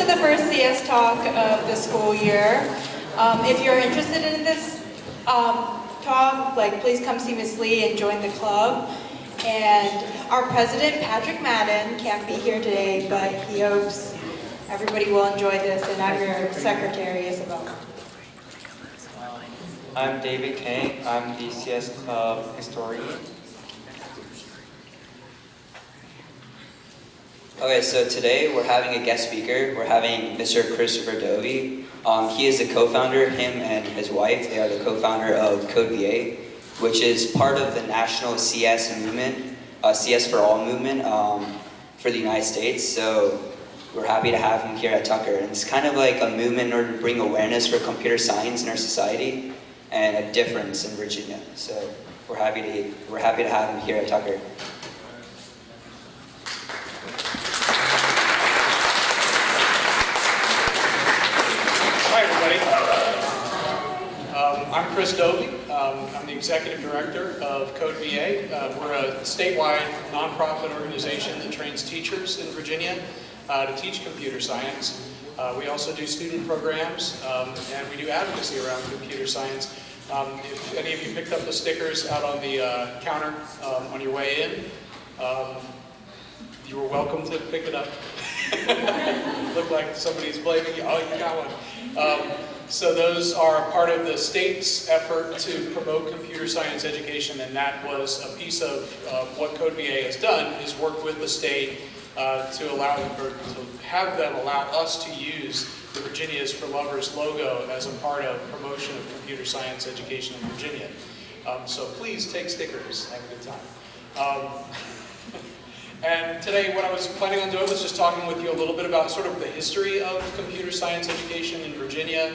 to the first CS talk of the school year. If you're interested in this talk, please come see Miss Lee and join the club. And our president, Patrick Madden, can't be here today, but he hopes everybody will enjoy this, and I'm your secretary, Isabel. I'm David Kang. I'm the CS Club historian. Okay, so today we're having a guest speaker. We're having Mr. Christopher Dovi. He is the co-founder, him and his wife, they are the co-founder of CodeVA, which is part of the national CS movement, CS for All movement for the United States. So we're happy to have him here at Tucker. And it's kind of like a movement in order to bring awareness for computer science in our society and a difference in Virginia. So we're happy to have him here at Tucker. I'm Chris Dovi. I'm the executive director of CodeVA. We're a statewide nonprofit organization that trains teachers in Virginia to teach computer science. We also do student programs and we do advocacy around computer science. If any of you picked up the stickers out on the counter on your way in, you were welcome to pick it up. Look like somebody's blaming you. Oh, you got one. So those are part of the state's effort to promote computer science education, and that was a piece of what CodeVA has done, is work with the state to have them allow us to use the Virginia's for Lovers logo as a part of promotion of computer science education in Virginia. So please take stickers, have a good time. And today what I was planning on doing was just talking with you a little bit about sort of the history of computer science education in Virginia,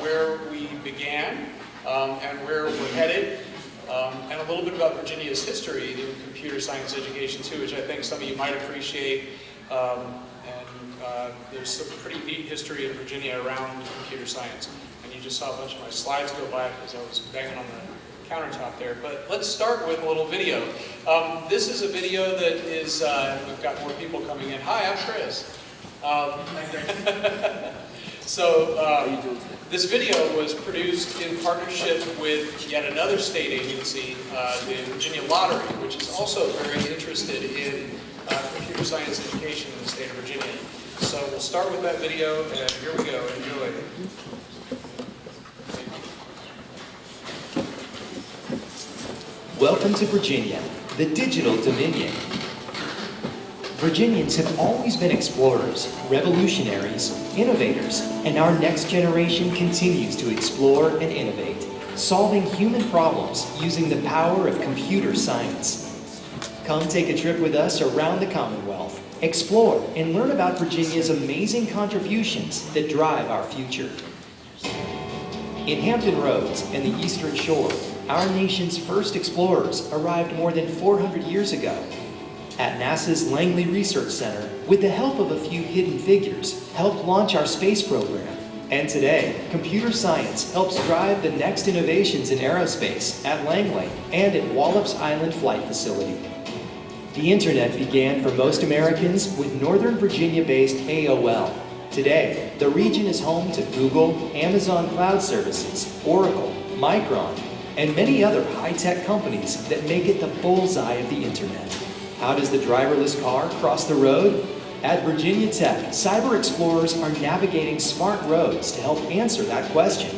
where we began and where we're headed, and a little bit about Virginia's history in computer science education too, which I think some of you might appreciate. There's some pretty neat history in Virginia around computer science. And you just saw a bunch of my slides go by because I was banging on the countertop there. But let's start with a little video. This is a video that is, we've got more people coming in. Hi, I'm Chris. This video was produced in partnership with yet another state agency, the Virginia Lottery, which is also very interested in computer science education in the state of Virginia. So we'll start with that video, and here we go. Enjoy. Welcome to Virginia, the digital dominion. Virginians have always been explorers, revolutionaries, innovators, and our next generation continues to explore and innovate, solving human problems using the power of computer science. Come take a trip with us around the Commonwealth, explore and learn about Virginia's amazing contributions that drive our future. In Hampton Roads and the Eastern Shore, our nation's first explorers arrived more than 400 years ago. At NASA's Langley Research Center, with the help of a few hidden figures, helped launch our space program. And today, computer science helps drive the next innovations in aerospace at Langley and at Wallops Island Flight Facility. The internet began for most Americans with Northern Virginia-based AOL. Today, the region is home to Google, Amazon Cloud Services, Oracle, Micron, and many other high-tech companies that make it the bullseye of the internet. How does the driverless car cross the road? At Virginia Tech, cyber explorers are navigating smart roads to help answer that question.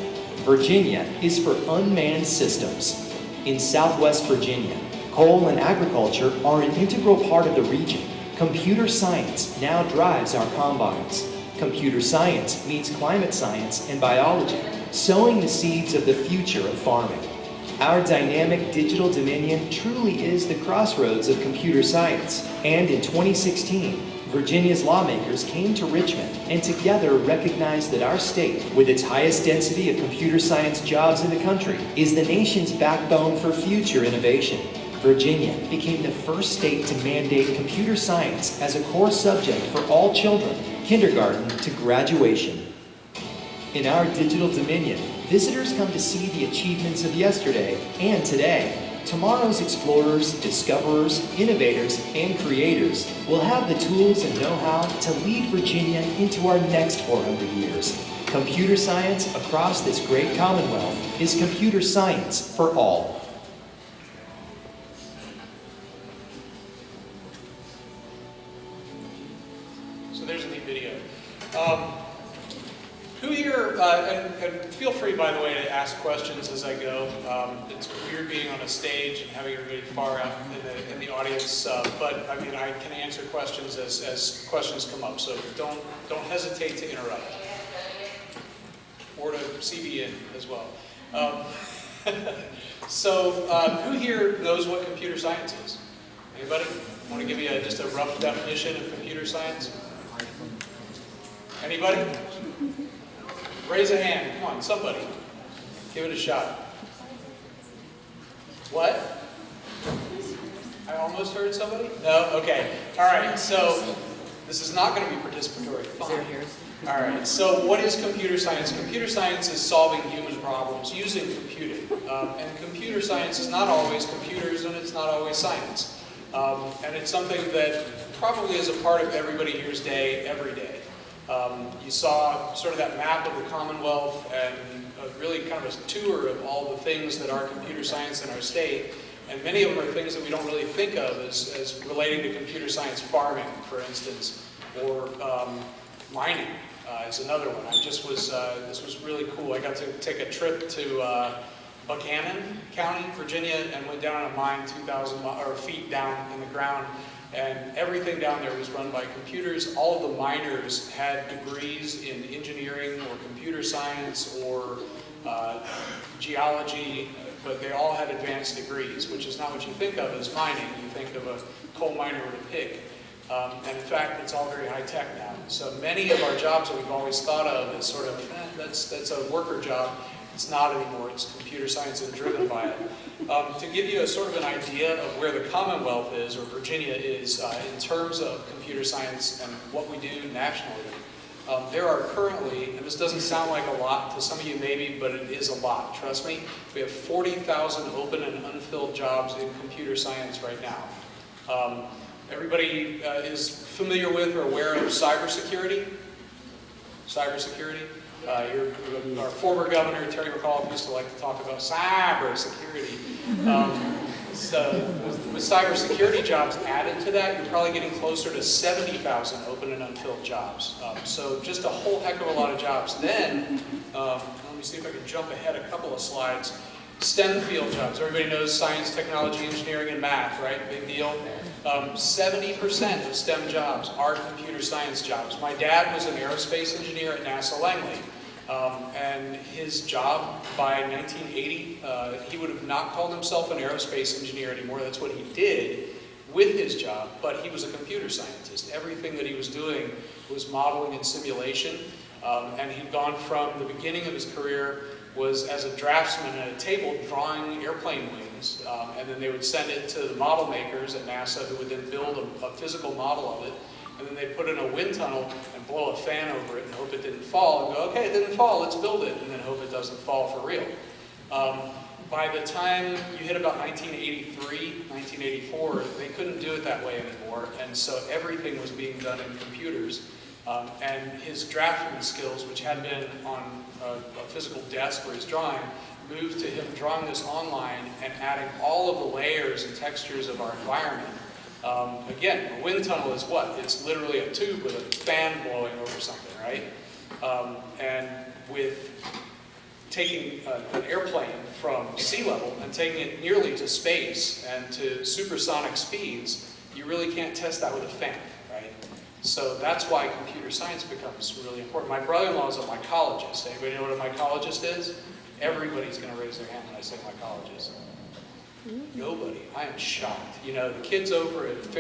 Virginia is for unmanned systems. In Southwest Virginia, coal and agriculture are an integral part of the region. Computer science now drives our combines. Computer science meets climate science and biology, sowing the seeds of the future of farming. Our dynamic digital dominion truly is the crossroads of computer science. And in 2016, Virginia's lawmakers came to Richmond and together recognized that our state, with its highest density of computer science jobs in the country, is the nation's backbone for future innovation. Virginia became the first state to mandate computer science as a core subject for all children, kindergarten to graduation. In our digital dominion, visitors come to see the achievements of yesterday and today. Tomorrow's explorers, discoverers, innovators, and creators will have the tools and know-how to lead Virginia into our next 400 years. Computer science across this great Commonwealth is computer science for all. So there's a neat video. Who here, and feel free, by the way, to ask questions as I go. It's weird being on a stage and having everybody far out in the audience, but I mean, I can answer questions as questions come up, so don't hesitate to interrupt. Or to CB in as well. So who here knows what computer science is? Anybody? Want to give you just a rough definition of computer science? Anybody? Raise a hand. Come on, somebody. Give it a shot. What? I almost heard somebody? No? Okay. All right. So this is not going to be participatory. Fine. All right. So what is computer science? Computer science is solving human problems using computing. And computer science is not always computers, and it's not always science. And it's something that probably is a part of everybody here's day, every day. You saw sort of that map of the Commonwealth and really kind of a tour of all the things that are computer science in our state. And many of them are things that we don't really think of as relating to computer science. Farming, for instance, or mining is another one. This was really cool. I got to take a trip to Buchanan County, Virginia, and went down a mine 2,000 feet down in the ground. And everything down there was run by computers. All of the miners had degrees in engineering or computer science or geology, but they all had advanced degrees, which is not what you think of as mining. You think of a coal miner with a pick. And in fact, it's all very high tech now. So many of our jobs that we've always thought of as sort of, that's a worker job. It's not anymore. It's computer science and driven by it. To give you a sort of an idea of where the Commonwealth is, or Virginia is, in terms of computer science and what we do nationally, there are currently, and this doesn't sound like a lot to some of you maybe, but it is a lot, trust me. We have 40,000 open and unfilled jobs in computer science right now. Everybody is familiar with or aware of cybersecurity? Cybersecurity? Our former governor, Terry McAuliffe, used to like to talk about cybersecurity. So with cybersecurity jobs added to that, you're probably getting closer to 70,000 open and unfilled jobs. So just a whole heck of a lot of jobs. Then, let me see if I can jump ahead a couple of slides. STEM field jobs. Everybody knows science, technology, engineering, and math, right? Big deal. 70% of STEM jobs are computer science jobs. My dad was an aerospace engineer at NASA Langley. And his job by 1980, he would have not called himself an aerospace engineer anymore. That's what he did with his job, but he was a computer scientist. Everything that he was doing was modeling and simulation. And he'd gone from the beginning of his career was as a draftsman at a table drawing airplane wings, and then they would send it to the model makers at NASA, who would then build a physical model of it, and then they'd put in a wind tunnel and blow a fan over it and hope it didn't fall, and go, okay, it didn't fall, let's build it, and then hope it doesn't fall for real. By the time you hit about 1983, 1984, they couldn't do it that way anymore, and so everything was being done in computers. And his drafting skills, which had been on a physical desk where he's drawing, moved to him drawing this online and adding all of the layers and textures of our environment. Again, a wind tunnel is what? It's literally a tube with a fan blowing over something, right? And with taking an airplane from sea level and taking it nearly to space and to supersonic speeds, you really can't test that with a fan, right? So that's why computer science becomes really important. My brother-in-law is a mycologist. Anybody know what a mycologist is? Everybody's going to raise their hand when I say mycologist. Nobody. I am shocked. You know, the kids over at what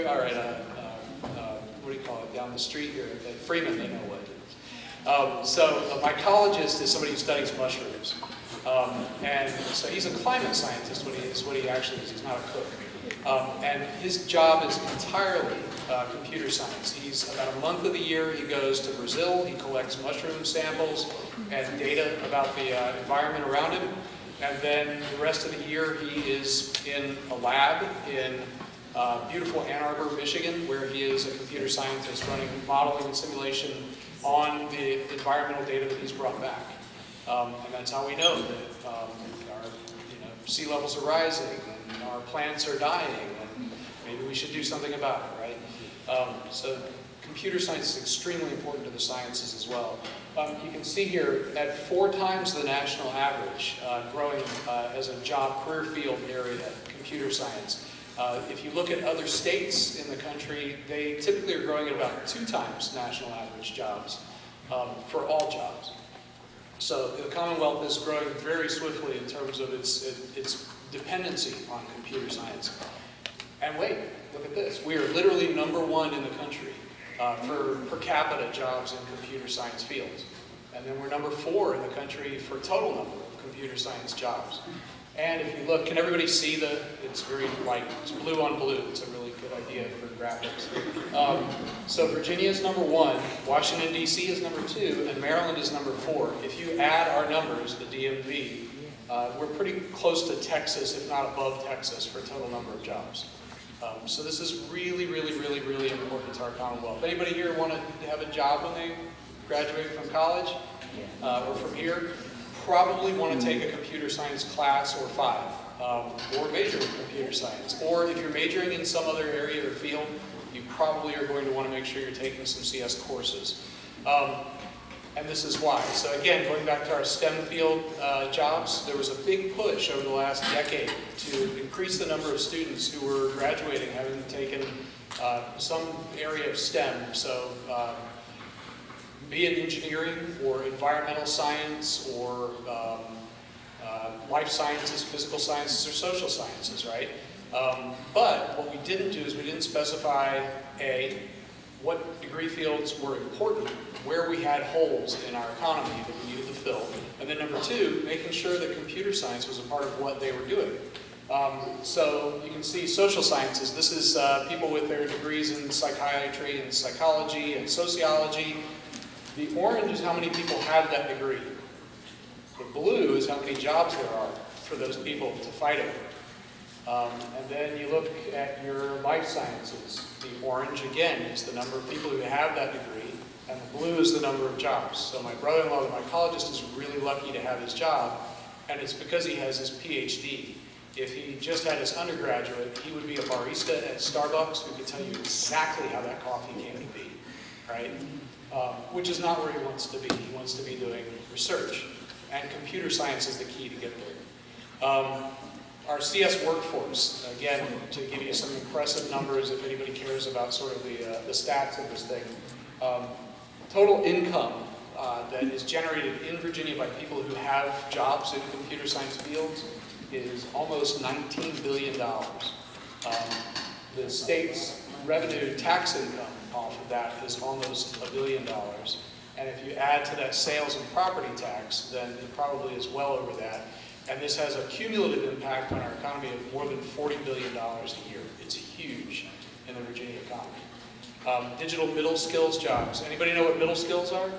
do you call it, down the street here at Freeman, they know what it is. So a mycologist is somebody who studies mushrooms. And so he's a climate scientist, what he actually is. He's not a cook. And his job is entirely computer science. He's about a month of the year, he goes to Brazil, he collects mushroom samples and data about the environment around him. And then the rest of the year he is in a lab in beautiful Ann Arbor, Michigan, where he is a computer scientist running modeling and simulation on the environmental data that he's brought back. And that's how we know that our sea levels are rising and our plants are dying, and maybe we should do something about it, right? So computer science is extremely important to the sciences as well. You can see here at 4 times the national average, growing as a job career field area, computer science. If you look at other states in the country, they typically are growing at about 2 times national average jobs for all jobs. So the Commonwealth is growing very swiftly in terms of its dependency on computer science. And wait, look at this. We are literally #1 in the country for per capita jobs in computer science fields. And then we're #4 in the country for total number of computer science jobs. And if you look, can everybody see it's very light, it's blue on blue. It's a really good idea for graphics. So Virginia is #1, Washington DC is #2, and Maryland is #4. If you add our numbers, the DMV, we're pretty close to Texas, if not above Texas, for total number of jobs. So this is really, really, really, really important to our Commonwealth. Anybody here want to have a job when they graduate from college or from here? Probably want to take a computer science class or 5, or major in computer science. Or if you're majoring in some other area or field, you probably are going to want to make sure you're taking some CS courses. And this is why. So again, going back to our STEM field jobs, there was a big push over the last decade to increase the number of students who were graduating having taken some area of STEM. So be it engineering or environmental science or life sciences, physical sciences, or social sciences, right? But what we didn't do is we didn't specify, A, what degree fields were important, where we had holes in our economy that we needed to fill, and then number 2, making sure that computer science was a part of what they were doing. So you can see social sciences. This is people with their degrees in psychiatry and psychology and sociology. The orange is how many people have that degree. The blue is how many jobs there are for those people to fight over. And then you look at your life sciences. The orange, again, is the number of people who have that degree, and the blue is the number of jobs. So my brother-in-law, the mycologist, is really lucky to have his job, and it's because he has his PhD. If he just had his undergraduate, he would be a barista at Starbucks who could tell you exactly how that coffee came to be, right? Which is not where he wants to be. He wants to be doing research. And computer science is the key to get there. Our CS workforce, again, to give you some impressive numbers if anybody cares about sort of the stats of this thing. Total income that is generated in Virginia by people who have jobs in computer science fields is almost $19 billion. The state's revenue tax income off of that is almost $1 billion. And if you add to that sales and property tax, then it probably is well over that. And this has a cumulative impact on our economy of more than $40 billion a year. It's huge in the Virginia economy. Digital middle skills jobs. Anybody know what middle skills are?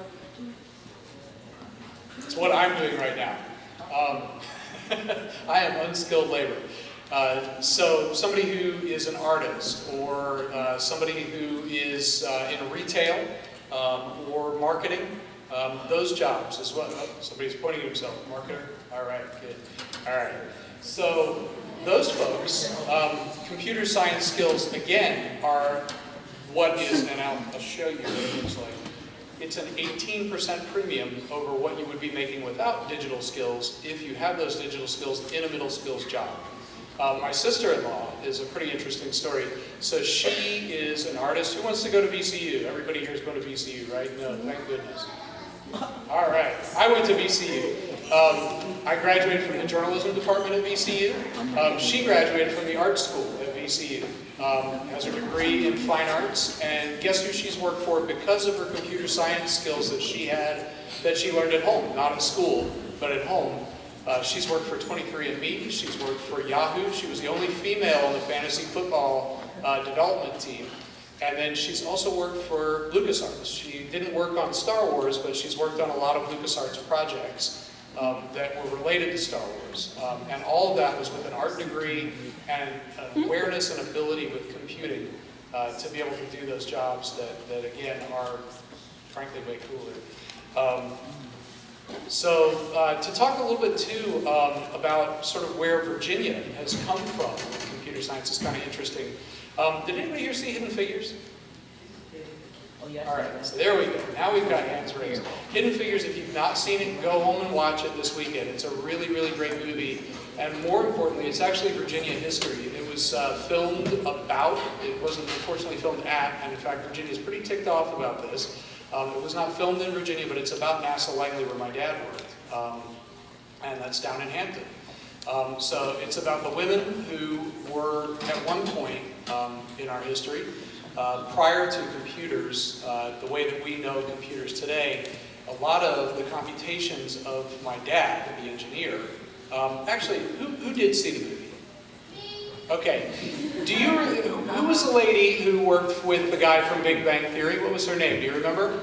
It's what I'm doing right now. I am unskilled labor. So somebody who is an artist, or somebody who is in retail or marketing, those jobs as well. Oh, somebody's pointing at himself. Marketer? All right, good. All right. So those folks, computer science skills, again, are what is, and I'll show you what it looks like. It's an 18% premium over what you would be making without digital skills if you have those digital skills in a middle skills job. My sister-in-law is a pretty interesting story. So she is an artist. Who wants to go to VCU? Everybody here is going to VCU, right? No, thank goodness. All right. I went to VCU. I graduated from the journalism department at VCU. She graduated from the art school at VCU. Has her degree in fine arts. And guess who she's worked for because of her computer science skills that she had, that she learned at home, not at school, but at home. She's worked for 23andMe, she's worked for Yahoo, she was the only female on the fantasy football development team, and then she's also worked for LucasArts. She didn't work on Star Wars, but she's worked on a lot of LucasArts projects. that were related to Star Wars. And all of that was with an art degree and an awareness and ability with computing to be able to do those jobs that again, are frankly way cooler. So to talk a little bit too about sort of where Virginia has come from in computer science is kind of interesting. Did anybody here see Hidden Figures? All right, so there we go. Now we've got hands raised. Hidden Figures, if you've not seen it, go home and watch it this weekend. It's a really, really great movie. And more importantly, it's actually Virginia history. It was filmed about, it wasn't unfortunately filmed at, and in fact, Virginia's pretty ticked off about this. It was not filmed in Virginia, but it's about NASA Langley, where my dad worked. And that's down in Hampton. So it's about the women who were, at one point in our history, prior to computers, the way that we know computers today, a lot of the computations of my dad, the engineer, actually, who did see the movie? Okay. Who was the lady who worked with the guy from Big Bang Theory? What was her name? Do you remember?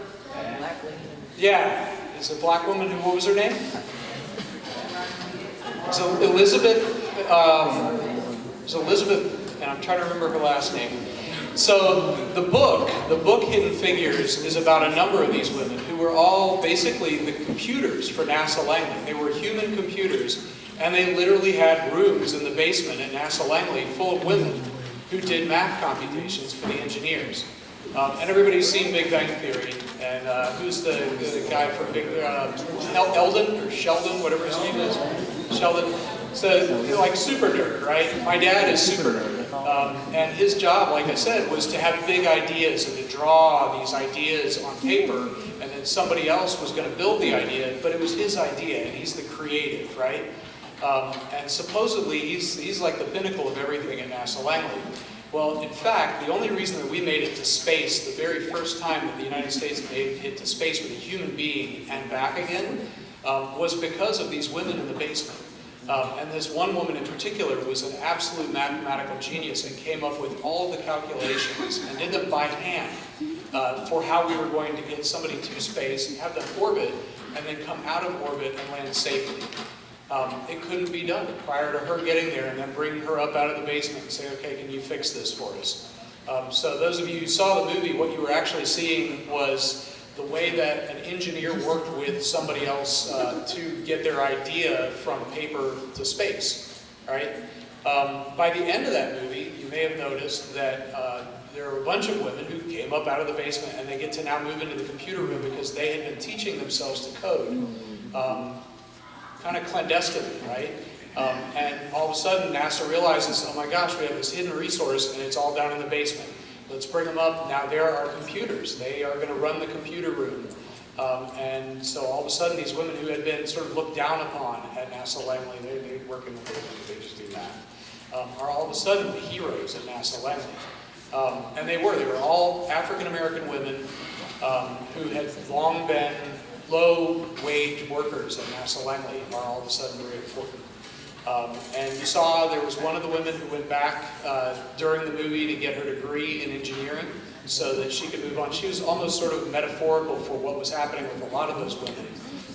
Black lady. Yeah. It's a black woman who, what was her name? So Elizabeth, and I'm trying to remember her last name. So the book Hidden Figures is about a number of these women who were all basically the computers for NASA Langley. They were human computers, and they literally had rooms in the basement at NASA Langley full of women who did math computations for the engineers. And everybody's seen Big Bang Theory, and who's the guy from Big, Eldon or Sheldon, whatever his name is? Sheldon. So, like super nerd, right? My dad is super nerd. And his job, like I said, was to have big ideas and to draw these ideas on paper, and then somebody else was going to build the idea, but it was his idea, and he's the creative, right? And supposedly, he's like the pinnacle of everything at NASA Langley. Well, in fact, the only reason that we made it to space, the very first time that the United States made it to space with a human being and back again, was because of these women in the basement. And this one woman in particular was an absolute mathematical genius and came up with all of the calculations and did them by hand for how we were going to get somebody to space and have them orbit and then come out of orbit and land safely. It couldn't be done prior to her getting there and then bring her up out of the basement and say, okay, can you fix this for us? So those of you who saw the movie, what you were actually seeing was the way that an engineer worked with somebody else to get their idea from paper to space, right? By the end of that movie, you may have noticed that there are a bunch of women who came up out of the basement and they get to now move into the computer room because they had been teaching themselves to code. Kind of clandestinely, right? And all of a sudden NASA realizes, oh my gosh, we have this hidden resource and it's all down in the basement. Let's bring them up. Now there are computers. They are going to run the computer room. And so all of a sudden these women who had been sort of looked down upon at NASA Langley, they work in the basement, they just do math, are all of a sudden the heroes at NASA Langley. And they were all African-American women who had long been low-wage workers at NASA Langley are all of a sudden very important. And you saw there was one of the women who went back during the movie to get her degree in engineering so that she could move on. She was almost sort of metaphorical for what was happening with a lot of those women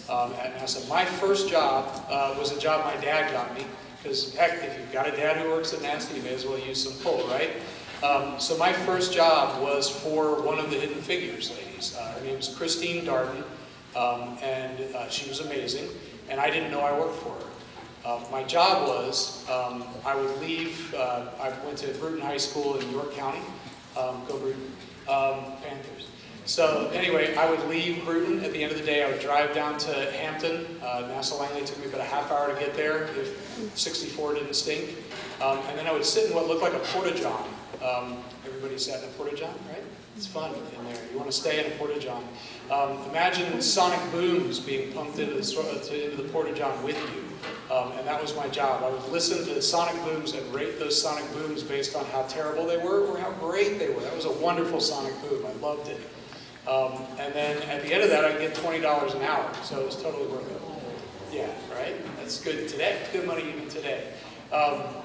at NASA. My first job was a job my dad got me, because heck, if you've got a dad who works at NASA, you may as well use some pull, right? So my first job was for one of the Hidden Figures ladies. Her name was Christine Darden. And she was amazing, and I didn't know I worked for her. My job was, I would leave, I went to Bruton High School in York County, go Bruton, Panthers. So anyway, I would leave Bruton at the end of the day, I would drive down to Hampton, NASA Langley took me about a half hour to get there, if 64 didn't stink, and then I would sit in what looked like a porta-john. Everybody sat in a porta-john, right? It's fun in there. You want to stay in a porta-john. Imagine sonic booms being pumped into the porta-john with you. And that was my job. I would listen to sonic booms and rate those sonic booms based on how terrible they were or how great they were. That was a wonderful sonic boom. I loved it. And then at the end of that, I'd get $20 an hour. So it was totally worth it. Yeah, right? That's good today. Good money even today. But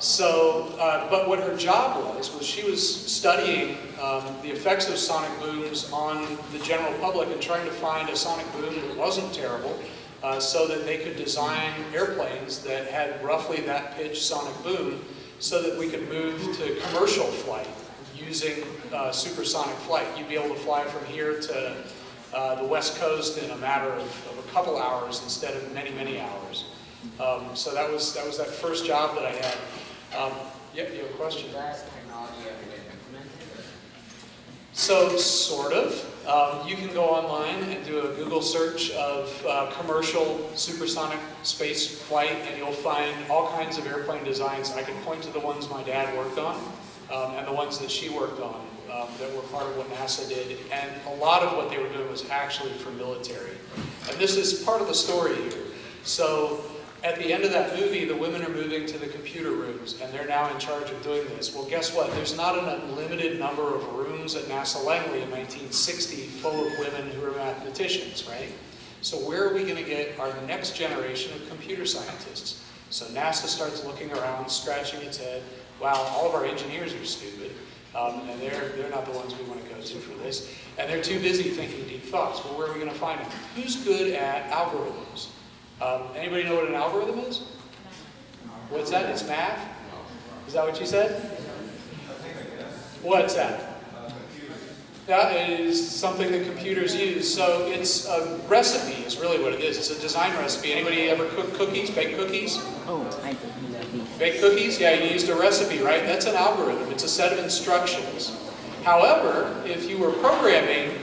what her job was she was studying the effects of sonic booms on the general public and trying to find a sonic boom that wasn't terrible so that they could design airplanes that had roughly that pitch sonic boom so that we could move to commercial flight using supersonic flight. You'd be able to fly from here to the West Coast in a matter of a couple hours instead of many, many hours. So that was that first job that I had. Yeah, you have a question? Has that technology ever been implemented? So, sort of. You can go online and do a Google search of commercial supersonic space flight, and you'll find all kinds of airplane designs. I can point to the ones my dad worked on, and the ones that she worked on that were part of what NASA did. And a lot of what they were doing was actually for military. And this is part of the story here. So, at the end of that movie, the women are moving to the computer rooms, and they're now in charge of doing this. Well, guess what? There's not an unlimited number of rooms at NASA Langley in 1960 full of women who are mathematicians, right? So where are we going to get our next generation of computer scientists? So NASA starts looking around, scratching its head. Wow, all of our engineers are stupid, and they're not the ones we want to go to for this. And they're too busy thinking deep thoughts. Well, where are we going to find them? Who's good at algorithms? Anybody know what an algorithm is? What's that? It's math? Is that what you said? What's that? That is something that computers use. So it's a recipe is really what it is. It's a design recipe. Anybody ever cook cookies, bake cookies? Oh, I did. Bake cookies? Yeah, you used a recipe, right? That's an algorithm. It's a set of instructions. However, if you were programming,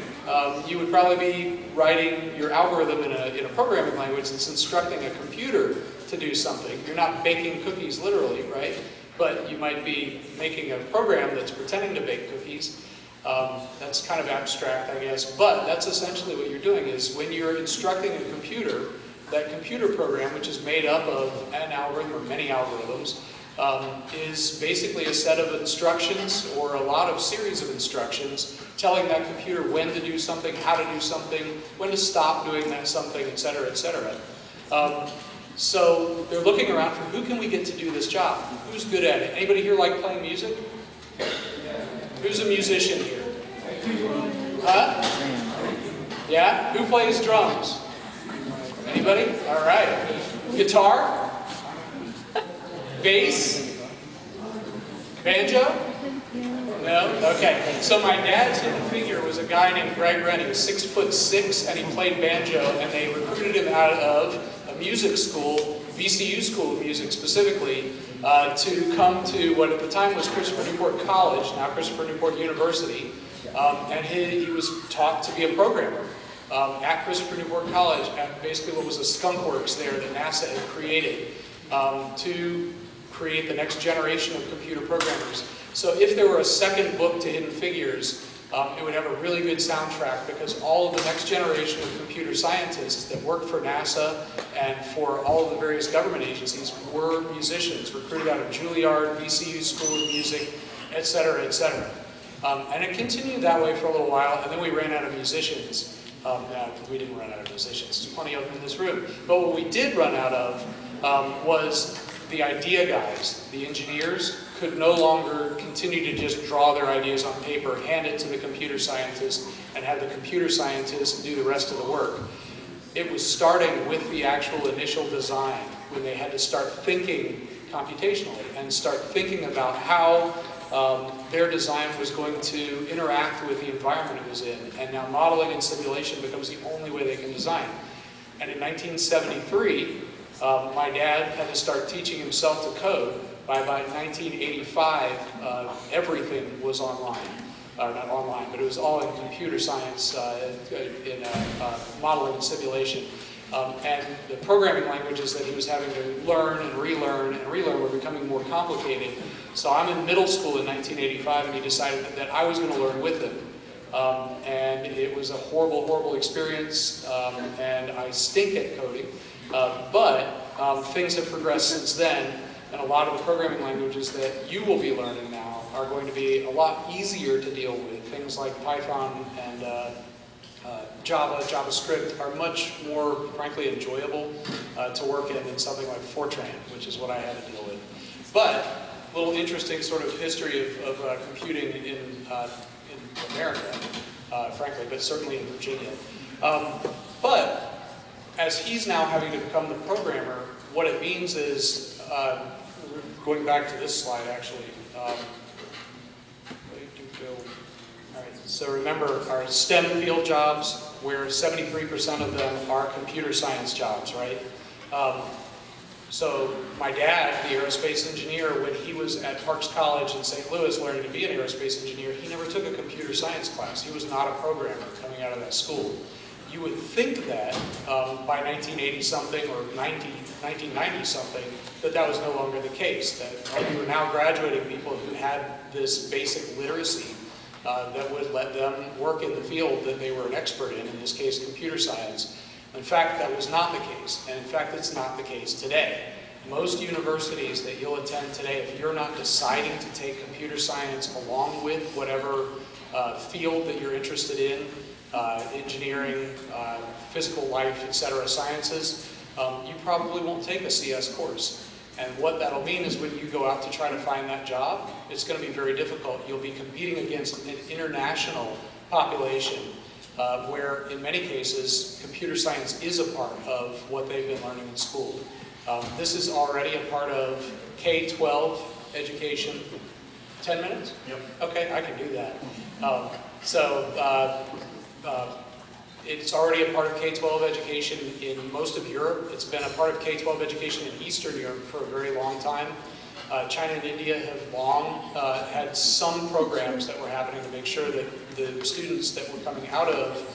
you would probably be writing your algorithm in a programming language that's instructing a computer to do something. You're not baking cookies literally, right? But you might be making a program that's pretending to bake cookies. That's kind of abstract, I guess. But that's essentially what you're doing is when you're instructing a computer, that computer program, which is made up of an algorithm or many algorithms, is basically a set of instructions or a lot of series of instructions telling that computer when to do something, how to do something, when to stop doing that something, etc., etc. So they're looking around for who can we get to do this job? Who's good at it? Anybody here like playing music? Who's a musician here? Huh? Yeah? Who plays drums? Anybody? All right. Guitar? Bass? Banjo? No? Okay. So my dad's hidden figure was a guy named Greg Wren. He was 6'6", and he played banjo, and they recruited him out of a music school, VCU School of Music specifically, to come to what at the time was Christopher Newport College, now Christopher Newport University, and he was taught to be a programmer at Christopher Newport College at basically what was a skunk works there that NASA had created to create the next generation of computer programmers. So if there were a second book to Hidden Figures, it would have a really good soundtrack because all of the next generation of computer scientists that worked for NASA and for all of the various government agencies were musicians, recruited out of Juilliard, VCU School of Music, etc., etc. And it continued that way for a little while, and then we ran out of musicians. We didn't run out of musicians, there's plenty of them in this room. But what we did run out of was the idea guys, the engineers, could no longer continue to just draw their ideas on paper, hand it to the computer scientist, and have the computer scientist do the rest of the work. It was starting with the actual initial design, when they had to start thinking computationally and start thinking about how their design was going to interact with the environment it was in. And now modeling and simulation becomes the only way they can design. And in 1973, my dad had to start teaching himself to code. By about 1985, everything was online. Not online, but it was all in computer science, in modeling and simulation. And the programming languages that he was having to learn and relearn were becoming more complicated. So I'm in middle school in 1985, and he decided that I was going to learn with him. And it was a horrible, horrible experience, and I stink at coding. But things have progressed since then, and a lot of the programming languages that you will be learning now are going to be a lot easier to deal with. Things like Python and Java, JavaScript are much more, frankly, enjoyable to work in than something like Fortran, which is what I had to deal with. But a little interesting sort of history of computing in America, frankly, but certainly in Virginia. But as he's now having to become the programmer, what it means is, going back to this slide actually, all right, so remember our STEM field jobs, where 73% of them are computer science jobs, right? So my dad, the aerospace engineer, when he was at Parks College in St. Louis learning to be an aerospace engineer, he never took a computer science class. He was not a programmer coming out of that school. You would think that by 1980 something or 1990 something, that was no longer the case, that we were now graduating people who had this basic literacy that would let them work in the field that they were an expert in this case computer science. In fact, that was not the case, and in fact, it's not the case today. Most universities that you'll attend today, if you're not deciding to take computer science along with whatever field that you're interested in, engineering, physical life, etc., sciences, you probably won't take a CS course. And what that'll mean is when you go out to try to find that job, it's going to be very difficult. You'll be competing against an international population where in many cases computer science is a part of what they've been learning in school. This is already a part of K-12 education. 10 minutes? Yep. Okay, I can do that. It's already a part of K-12 education in most of Europe. It's been a part of K-12 education in Eastern Europe for a very long time. China and India have long had some programs that were happening to make sure that the students that were coming out of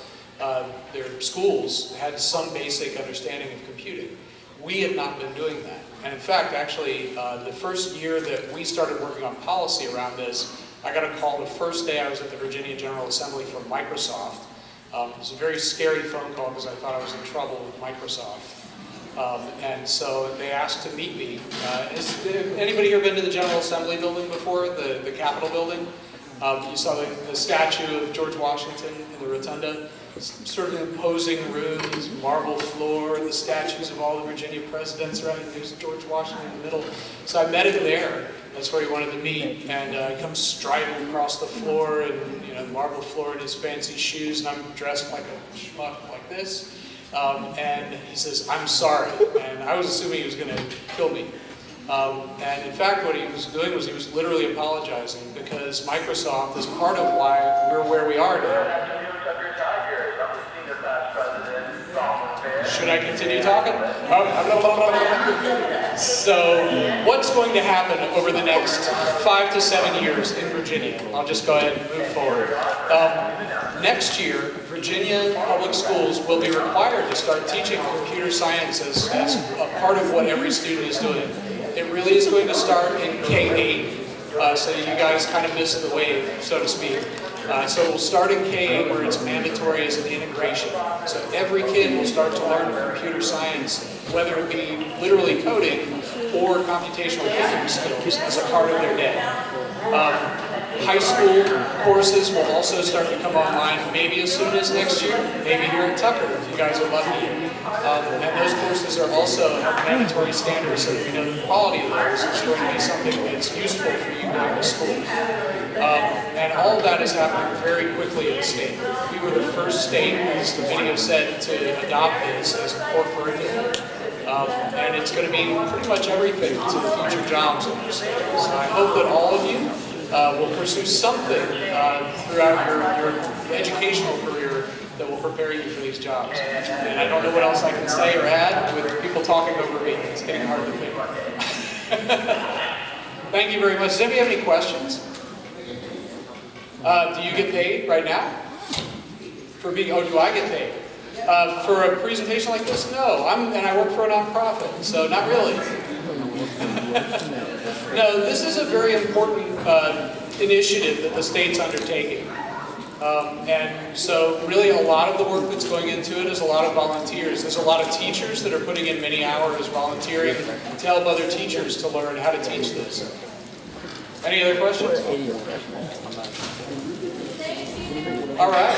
their schools had some basic understanding of computing. We have not been doing that. And in fact, actually, the first year that we started working on policy around this, I got a call the first day I was at the Virginia General Assembly from Microsoft. It was a very scary phone call because I thought I was in trouble with Microsoft. And so they asked to meet me. Has anybody here been to the General Assembly building before, the Capitol building? You saw the statue of George Washington in the rotunda. Sort of an imposing room, this marble floor, the statues of all the Virginia presidents, right? There's George Washington in the middle. So I met him there. That's where he wanted to meet. And he comes striding across the floor, and the marble floor in his fancy shoes, and I'm dressed like a schmuck like this. And he says, "I'm sorry." And I was assuming he was going to kill me. And in fact, what he was doing was he was literally apologizing because Microsoft is part of why we're where we are now. Should I continue talking? So, what's going to happen over the next 5 to 7 years in Virginia? I'll just go ahead and move forward. Next year, Virginia public schools will be required to start teaching computer science as a part of what every student is doing. It really is going to start in K-8, so you guys kind of missed the wave, so to speak. So it will start in K-8 where it's mandatory as an integration. So every kid will start to learn computer science, whether it be literally coding or computational thinking skills as a part of their day. High school courses will also start to come online maybe as soon as next year, maybe here at Tucker if you guys are lucky. And those courses are also mandatory standards, so that we know the quality of those is going to be something that's useful for you going to school. And all of that is happening very quickly in the state. We were the first state, as the video said, to adopt this as a core curriculum. And it's going to be pretty much everything to the future jobs in the state. So I hope that all of you will pursue something throughout your educational career that will prepare you for these jobs. And I don't know what else I can say or add with people talking over me. It's getting hard to think. Thank you very much. Does anybody have any questions? Do you get paid right now? For being, do I get paid? For a presentation like this? No, and I work for a nonprofit, so not really. No, this is a very important initiative that the state's undertaking. And so really a lot of the work that's going into it is a lot of volunteers. There's a lot of teachers that are putting in many hours volunteering to help other teachers to learn how to teach this. Any other questions? All right.